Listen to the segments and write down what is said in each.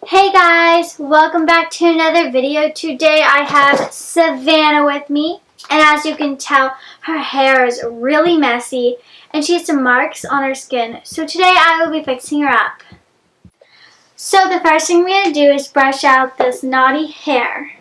Hey guys, welcome back to another video. Today I have Savannah with me, and as you can tell, her hair is really messy and she has some marks on her skin. So today I will be fixing her up. So the first thing we're going to do is brush out this knotty hair.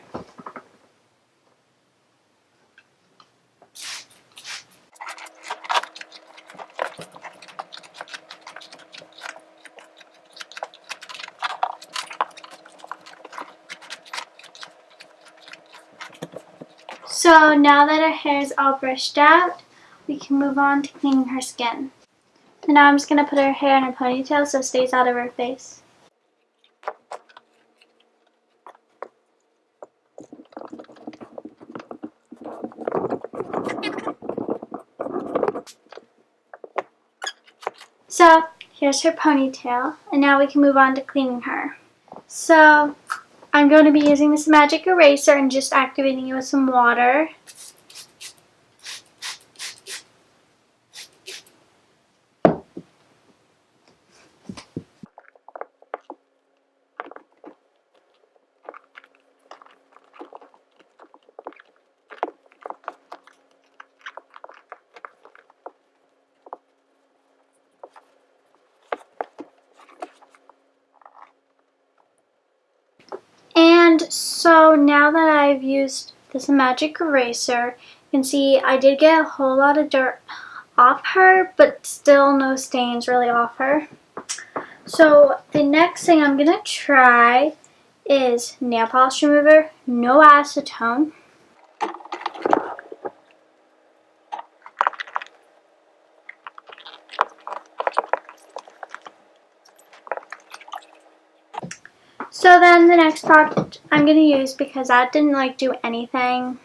So now that her hair is all brushed out, we can move on to cleaning her skin. And now I'm just going to put her hair in a ponytail so it stays out of her face. So here's her ponytail, and now we can move on to cleaning her. So I'm going to be using this magic eraser and just activating it with some water. And so now that I've used this magic eraser, you can see I did get a whole lot of dirt off her, but still no stains really off her. So the next thing I'm going to try is nail polish remover, no acetone. So then the next product I'm going to use, because that didn't do anything,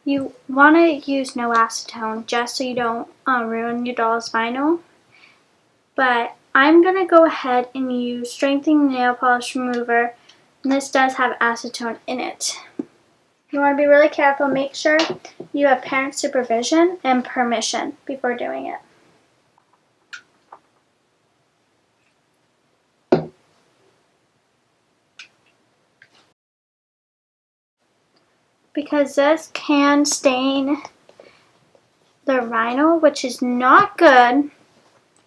you want to use no acetone just so you don't ruin your doll's vinyl. But I'm going to go ahead and use Strengthening Nail Polish Remover, and this does have acetone in it. You want to be really careful. Make sure you have parent supervision and permission before doing it. Because this can stain the vinyl, which is not good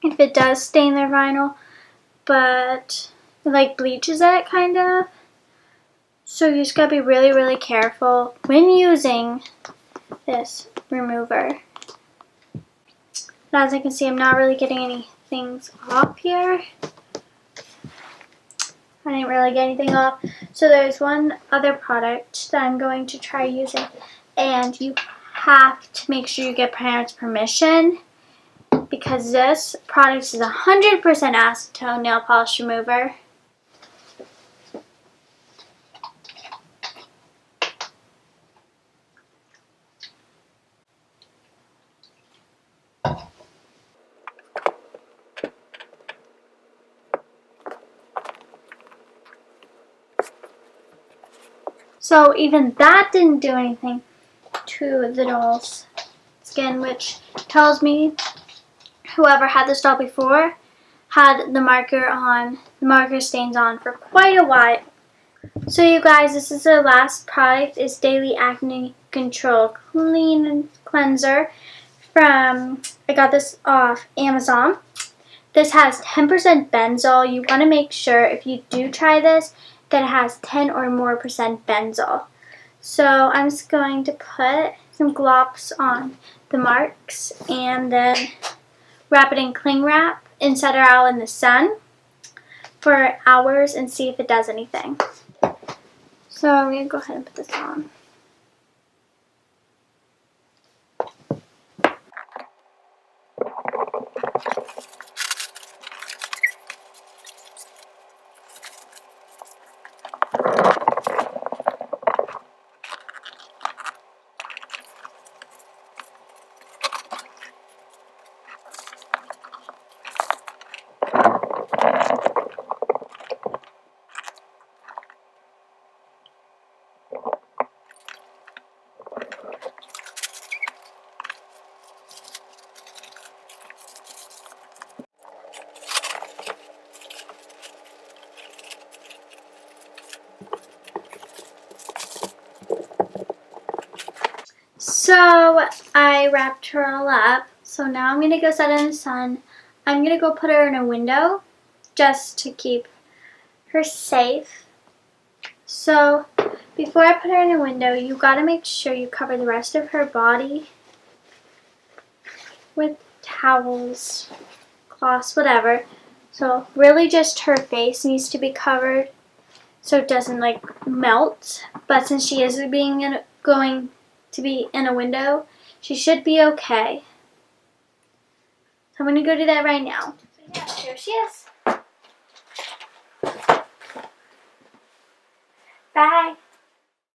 if it does stain their vinyl, but it bleaches it kind of. So you just gotta be really, really careful when using this remover. But as you can see, I'm not really getting any things off here. I didn't really get anything off. So there's one other product that I'm going to try using, and you have to make sure you get parents' permission, because this product is 100% acetone nail polish remover. So even that didn't do anything to the doll's skin, which tells me whoever had this doll before had the marker stains on for quite a while. So you guys, this is the last product. It's Daily Acne Control Clean Cleanser from, I got this off Amazon. This has 10% benzoyl. You want to make sure if you do try this that it has 10 or more % benzoyl. So I'm just going to put some glops on the marks and then wrap it in cling wrap and set it out in the sun for hours and see if it does anything. So I'm going to go ahead and put this on. So I wrapped her all up. So now I'm going to go set her in the sun. I'm going to go put her in a window just to keep her safe. So before I put her in a window, you got to make sure you cover the rest of her body with towels, cloths, whatever. So really just her face needs to be covered so it doesn't like melt. But since she is going to be in a window, she should be okay. So I'm going to go do that right now. So yeah, here she is. Bye.